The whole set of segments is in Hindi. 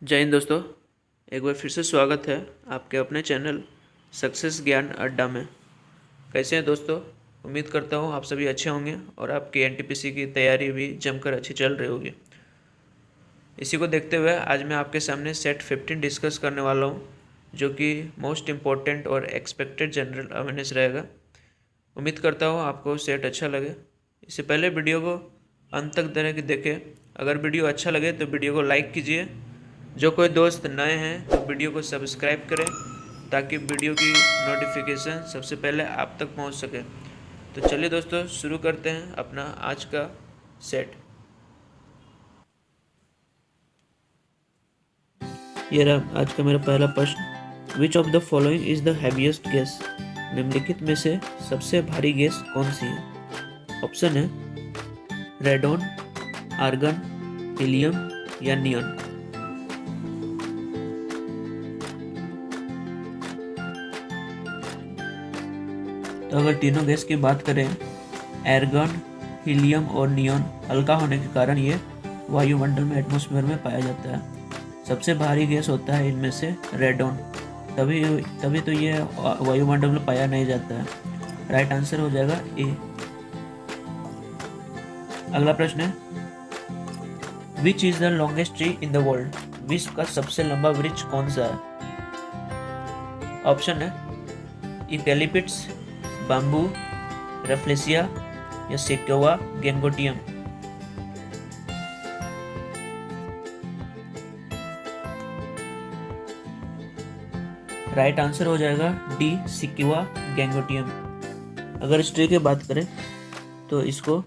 जय हिंद दोस्तों, एक बार फिर से स्वागत है आपके अपने चैनल सक्सेस ज्ञान अड्डा में। कैसे हैं दोस्तों? उम्मीद करता हूँ आप सभी अच्छे होंगे और आपकी एनटीपीसी की तैयारी भी जमकर अच्छी चल रही होगी। इसी को देखते हुए आज मैं आपके सामने सेट 15 डिस्कस करने वाला हूँ, जो कि मोस्ट इम्पोर्टेंट और एक्सपेक्टेड जनरल अवेयरनेस रहेगा। उम्मीद करता हूँ आपको सेट अच्छा लगे। इससे पहले वीडियो को अंत तक देखें। अगर वीडियो अच्छा लगे तो वीडियो को लाइक कीजिए। जो कोई दोस्त नए हैं तो वीडियो को सब्सक्राइब करें ताकि वीडियो की नोटिफिकेशन सबसे पहले आप तक पहुंच सके। तो चलिए दोस्तों, शुरू करते हैं अपना आज का सेट। ये रहा आज का मेरा पहला प्रश्न। विच of the following is the heaviest gas? निम्नलिखित में से सबसे भारी गैस कौन सी है? ऑप्शन है रेडॉन, आर्गन, हीलियम या नियॉन। तो अगर तीनों गैस की बात करें, एर्गन, हीलियम और नियॉन हल्का होने के कारण ये वायुमंडल में एटमॉस्फेयर में पाया जाता है। सबसे भारी गैस होता है इनमें से रेडॉन, तभी तो ये वायुमंडल में पाया नहीं जाता है। राइट आंसर हो जाएगा ए। अगला प्रश्न है, which is the longest tree in the world? विश्व का सबसे लंबा वृक्ष कौन सा है? ऑप्शन है यूकैलिप्टस, बाम्बू, रफ्लेसिया या सेक्वोआ गैंगोटियम। राइट आंसर हो जाएगा डी, सेक्वोआ गैंगोटियम। अगर इस ट्री की बात करें तो इसको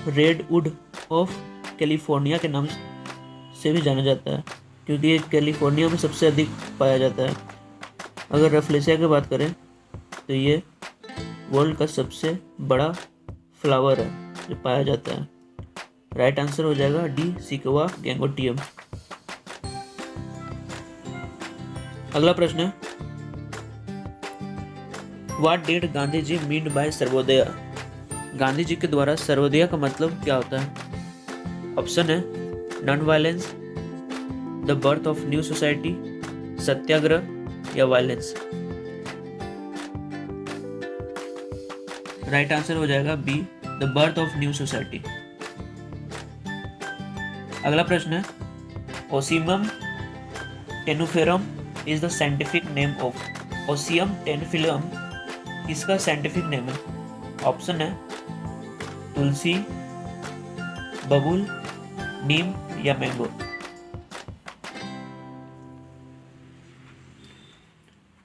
रेडवुड ऑफ कैलिफोर्निया के नाम से भी जाना जाता है, क्योंकि ये कैलिफोर्निया में सबसे अधिक पाया जाता है। अगर रफ्लेसिया की बात करें तो ये वर्ल्ड का सबसे बड़ा फ्लावर है जो पाया जाता है। राइट आंसर हो जाएगा डी, सेक्वोआ गैंगोटियम। अगला प्रश्न है, what did Gandhi ji mean by Sarvodaya? Gandhi ji के द्वारा सर्वोदय का मतलब क्या होता है? ऑप्शन है non violence, the birth of new society, Satyagraha या वायलेंस। राइट आंसर हो जाएगा B, the birth of new society. अगला प्रश्न है, Ocimum tenuiflorum is the scientific name of? Ocimum tenuiflorum इसका साइंटिफिक नेम है। ऑप्शन है तुलसी, बबूल, नीम या मैंगो।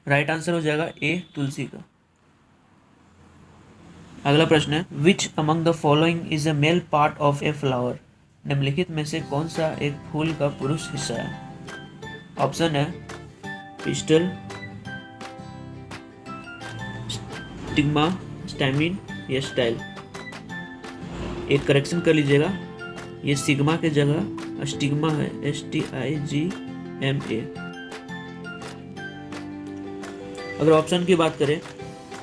राइट आंसर हो जाएगा ए, तुलसी का। अगला प्रश्न है, which among the following is a male part of a flower? निम्नलिखित में से कौन सा एक फूल का पुरुष हिस्सा है? ऑप्शन है पिस्टल, स्टिग्मा, स्टैमिन या स्टाइल। एक करेक्शन कर लीजिएगा, ये सिग्मा के जगह स्टिग्मा है, STIGMA। अगर ऑप्शन की बात करें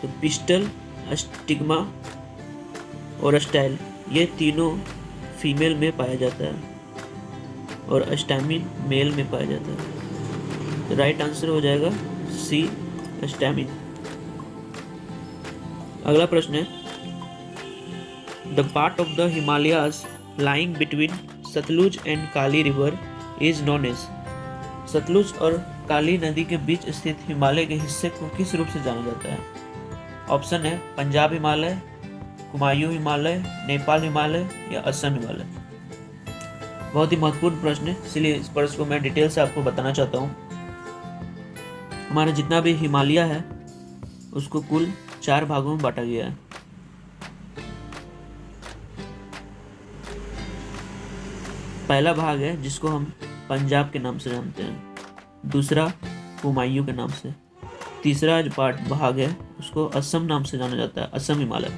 तो पिस्टल, स्टिग्मा और स्टाइल ये तीनों फीमेल में पाया जाता है और स्टैमिन मेल में पाया जाता है। तो राइट आंसर हो जाएगा सी, स्टैमिन। अगला प्रश्न है, the part of the Himalayas lying between Sutlej and Kali river is known as? Sutlej और काली नदी के बीच स्थित हिमालय के हिस्से को किस रूप से जाना जाता है? ऑप्शन है पंजाब हिमालय, कुमायूं हिमालय, नेपाल हिमालय या असम हिमालय। बहुत ही महत्वपूर्ण प्रश्न है, इसलिए इस प्रश्न को मैं डिटेल से आपको बताना चाहता हूँ। हमारा जितना भी हिमालय है उसको कुल 4 भागों में बांटा गया है। पहला भाग है जिसको हम पंजाब के नाम से जानते हैं, दूसरा कुमायूं के नाम से, तीसरा भाग है उसको असम नाम से जाना जाता है, असम हिमालय,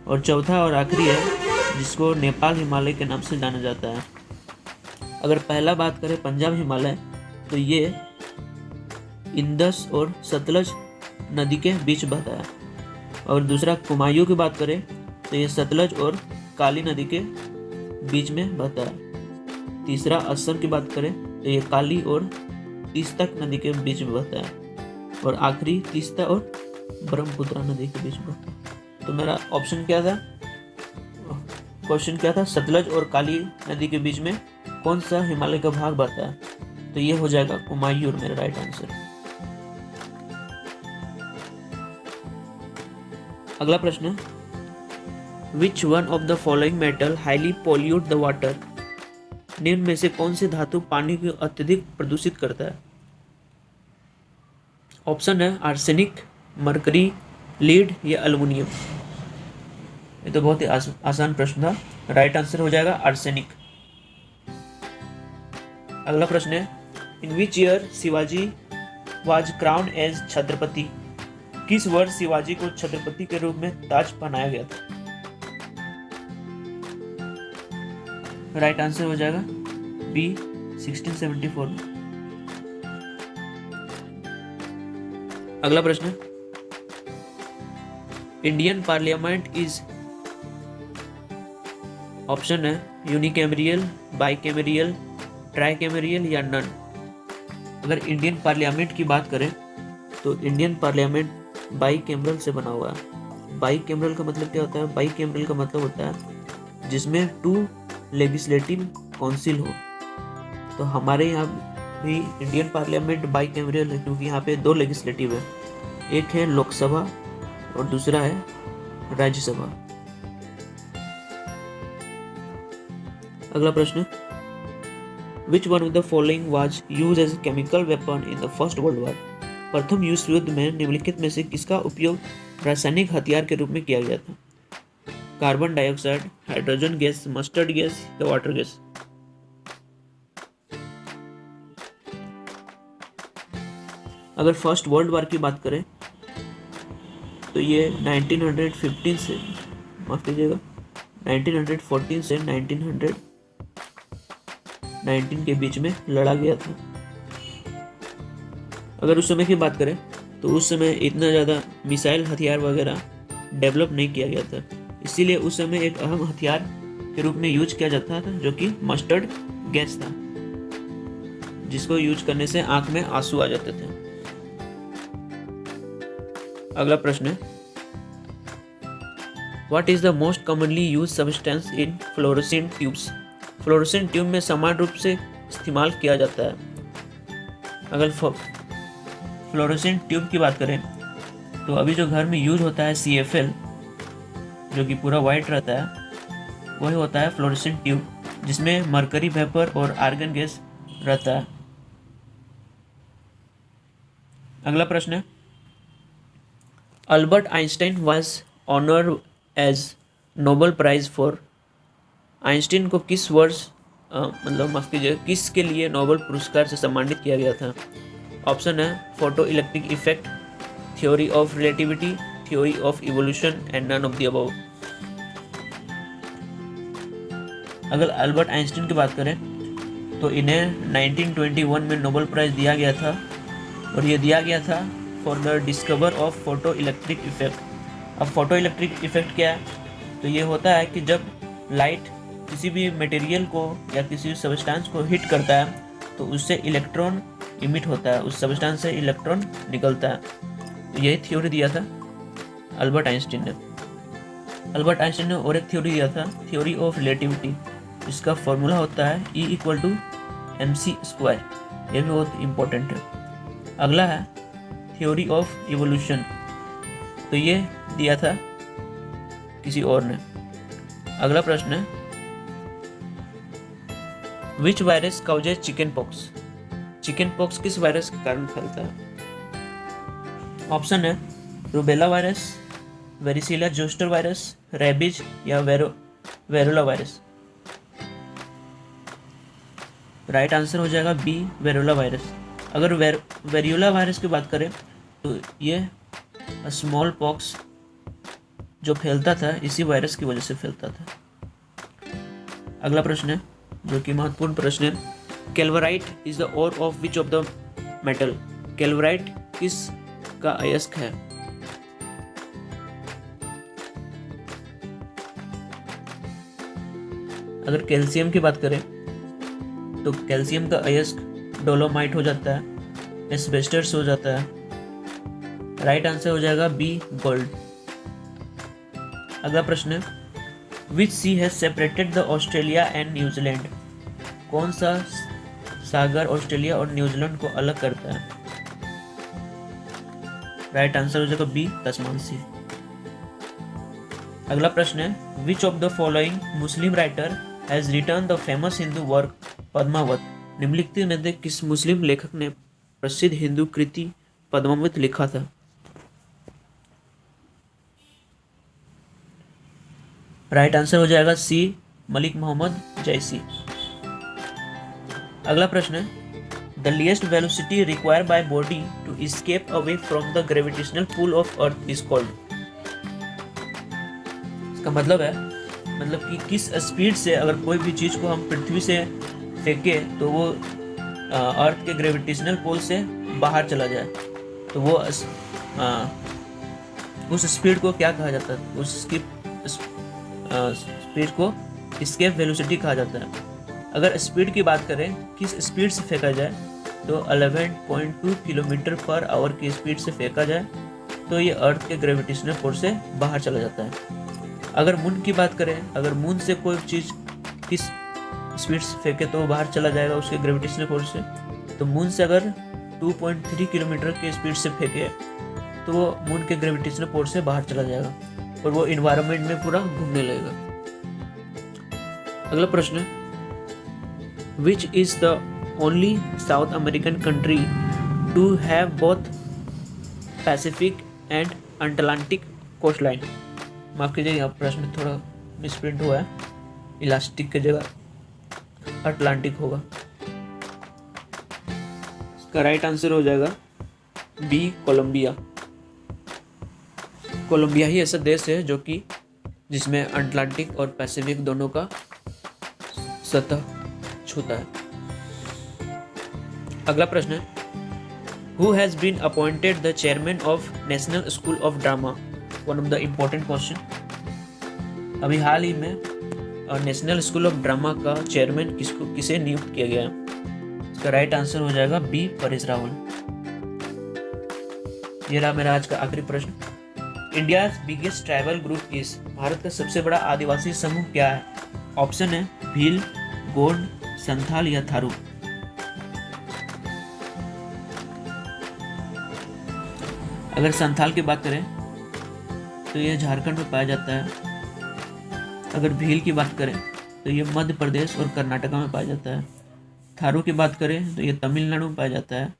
और चौथा और आखिरी है जिसको नेपाल हिमालय के नाम से जाना जाता है। अगर पहला बात करें पंजाब हिमालय तो ये इंदस और सतलज नदी के बीच बहता है, और दूसरा कुमायूं की बात करें तो ये सतलज और काली नदी के बीच में बहता है। तीसरा असम की बात करें तो ये काली और तीस्ता नदी के बीच में बहता है, और आखिरी तीस्ता और ब्रह्मपुत्र नदी के बीच में बहता है। तो मेरा ऑप्शन क्या था, क्वेश्चन क्या था, सतलज और काली नदी के बीच में कौन सा हिमालय का भाग बहता है? तो ये हो जाएगा कुमायूर, मेरा राइट आंसर। अगला प्रश्न, which one of the following metal highly pollute the water? निम्न में से कौन से धातु पानी को अत्यधिक प्रदूषित करता है? ऑप्शन है आर्सेनिक, मरकरी, लीड या एल्युमिनियम। ये तो बहुत ही आसान प्रश्न था, राइट आंसर हो जाएगा आर्सेनिक। अगला प्रश्न है, in which year Shivaji was crowned as Chhatrapati? किस वर्ष शिवाजी को छत्रपति के रूप में ताज पहनाया गया था? राइट आंसर हो जाएगा बी 1674 में। अगला प्रश्न, इंडियन पार्लियामेंट इज, ऑप्शन है यूनिकैमरियल, बाइकैमरियल, ट्राइकैमरियल या नन। अगर इंडियन पार्लियामेंट की बात करें तो इंडियन पार्लियामेंट बाइकैमरल से बना हुआ है। बाइकैमरल का मतलब क्या होता है? बाइकैमरल का मतलब होता है जिसमें 2 लेजिस्लेटिव काउंसिल हो। तो हमारे यहाँ भी इंडियन पार्लियामेंट बाइकैमरल है, क्योंकि यहाँ पे 2 लेजिस्लेटिव है, एक है लोकसभा और दूसरा है राज्यसभा। अगला प्रश्न, which one of the following was used as chemical weapon in the first world war? प्रथम विश्व युद्ध में निम्नलिखित में से किसका उपयोग रासायनिक हथियार के रूप में किया गया था? Carbon dioxide, hydrogen gas, mustard gas या वाटर गैस? अगर फर्स्ट वर्ल्ड वॉर की बात करें तो ये 1915 से, माफ कीजिएगा, 1914 से 1919 के बीच में लड़ा गया था। अगर उस समय की बात करें तो उस समय इतना ज़्यादा मिसाइल हथियार वगैरह डेवलप नहीं किया गया था, इसीलिए उस समय एक अहम हथियार के रूप में यूज किया जाता था जो कि मस्टर्ड गैस था, जिसको यूज करने से आंख में आंसू आ जाते थे। अगला प्रश्न है, what is the most commonly use substance in fluorescent tubes? Fluorescent tube में समान रूप से इस्तेमाल किया जाता है। अगर फ्लोरोसेंट ट्यूब की बात करें तो अभी जो घर में यूज होता है CFL, जो कि पूरा वाइट रहता है, वही होता है फ्लोरोसेंट ट्यूब, जिसमें मरकरी वेपर और आर्गन गैस रहता है। अगला प्रश्न है, Albert Einstein was honoured as Nobel prize for? Einstein को किस वर्ष माफ कीजिए, किसके लिए नोबेल पुरस्कार से सम्मानित किया गया था? ऑप्शन है photoelectric effect, theory of relativity, theory of evolution and none of the above. अगर अल्बर्ट आइंस्टीन की बात करें तो इन्हें 1921 में नोबेल प्राइज दिया गया था, और ये दिया गया था for the discover of photo electric effect. अब फोटो इलेक्ट्रिक इफेक्ट क्या है? तो ये होता है कि जब लाइट किसी भी मटेरियल को या किसी सब्सटेंस को हिट करता है तो उससे इलेक्ट्रॉन इमिट होता है, उस सब्सटेंस से इलेक्ट्रॉन निकलता है। तो यही थ्योरी दिया था अल्बर्ट आइंस्टीन ने। अल्बर्ट आइंस्टीन ने और एक थ्योरी दिया था, थ्योरी ऑफ रिलेटिविटी। इसका फॉर्मूला होता है E=mc²। ये भी बहुत इंपॉर्टेंट है। अगला है थ्योरी ऑफ इवोल्यूशन, तो ये दिया था किसी और ने। अगला प्रश्न है, which virus causes chickenpox? Chickenpox किस वायरस के कारण फैलता है? ऑप्शन है rubella virus, varicella zoster virus, rabies या वेरोला वायरस। राइट आंसर हो जाएगा बी, वेरोला वायरस। अगर वेरियोला वायरस की बात करें तो ये स्मॉल पॉक्स जो फैलता था इसी वायरस की वजह से फैलता था। अगला प्रश्न है जो कि महत्वपूर्ण प्रश्न है, calaverite is the ore of which of the metal? Calaverite किस का अयस्क है? अगर कैल्शियम की बात करें तो कैल्शियम का अयस्क डोलोमाइट हो जाता है, एस्बेस्टस हो जाता है। राइट आंसर हो जाएगा बी गोल्ड। अगला प्रश्न है, which sea has separated the Australia and New Zealand? कौन सा सागर ऑस्ट्रेलिया और न्यूजीलैंड को अलग करता है? राइट आंसर हो जाएगा बी तस्मान सी। अगला प्रश्न है, which of the following Muslim writer has written the famous Hindu work Padmavat? निम्नलिखित में से किस मुस्लिम लेखक ने प्रसिद्ध हिंदू कृति पद्मावत लिखा था? राइट आंसर हो जाएगा सी मलिक मोहम्मद जैसी। अगला प्रश्न है, the least velocity required by body to escape away from the gravitational pull of earth is called? इसका मतलब कि किस स्पीड से अगर कोई भी चीज को हम पृथ्वी से फेंके तो वो अर्थ के ग्रेविटेशनल पुल से बाहर चला जाए, तो वो उस स्पीड को क्या कहा जाता है? उस स्पीड को एस्केप वेलोसिटी कहा जाता है। अगर स्पीड की बात करें, किस स्पीड से फेंका जाए, तो 11.2 किलोमीटर पर आवर की स्पीड से फेंका जाए तो ये अर्थ के ग्रेविटेशनल फोर्स से बाहर चला जाता है। अगर मून की बात करें, अगर मून से कोई चीज़ किस स्पीड से फेंके तो वो बाहर चला जाएगा उसके ग्रेविटेशनल फोर्स से, तो मून से अगर 2.3 किलोमीटर की स्पीड से फेंके तो वो मून के ग्रेविटेशनल फोर्स से बाहर चला जाएगा और वो इन्वायरमेंट में पूरा घूमने लगेगा। अगला प्रश्न है, which is the only South American country to have both Pacific and Atlantic coastline? माफ कीजिए, यहाँ प्रश्न थोड़ा मिसप्रिंट हुआ है, इलास्टिक की जगह अटलांटिक होगा। इसका राइट आंसर हो जाएगा बी कोलंबिया। कोलंबिया ही ऐसा देश है जो कि जिसमें अटलांटिक और पैसिफिक दोनों का सतह छूता है। अगला प्रश्न है, who has been appointed the chairman of National School of Drama? One of the important question. अभी हाल ही में नेशनल स्कूल ऑफ ड्रामा का चेयरमैन किसे नियुक्त किया गया है? इसका राइट आंसर हो जाएगा बी परेश रावल। ये रहा मेरा आज का आखिरी प्रश्न। India's biggest tribal group is? Bharat का सबसे बड़ा आदिवासी समूह क्या है? ऑप्शन है भील, गोंड, संथाल या थारू। अगर संथाल की बात करें तो ये झारखंड में पाया जाता है। अगर भील की बात करें तो ये मध्य प्रदेश और कर्नाटक में पाया जाता है। थारू की बात करें तो ये तमिलनाडु में पाया जाता है।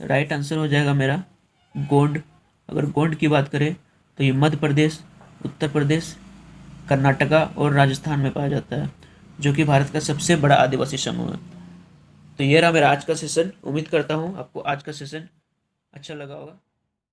राइट आंसर हो जाएगा मेरा गोंड। अगर गोंड की बात करें तो ये मध्य प्रदेश, उत्तर प्रदेश, कर्नाटका और राजस्थान में पाया जाता है, जो कि भारत का सबसे बड़ा आदिवासी समूह है। तो ये रहा मेरा आज का सेशन। उम्मीद करता हूँ आपको आज का सेशन अच्छा लगा होगा।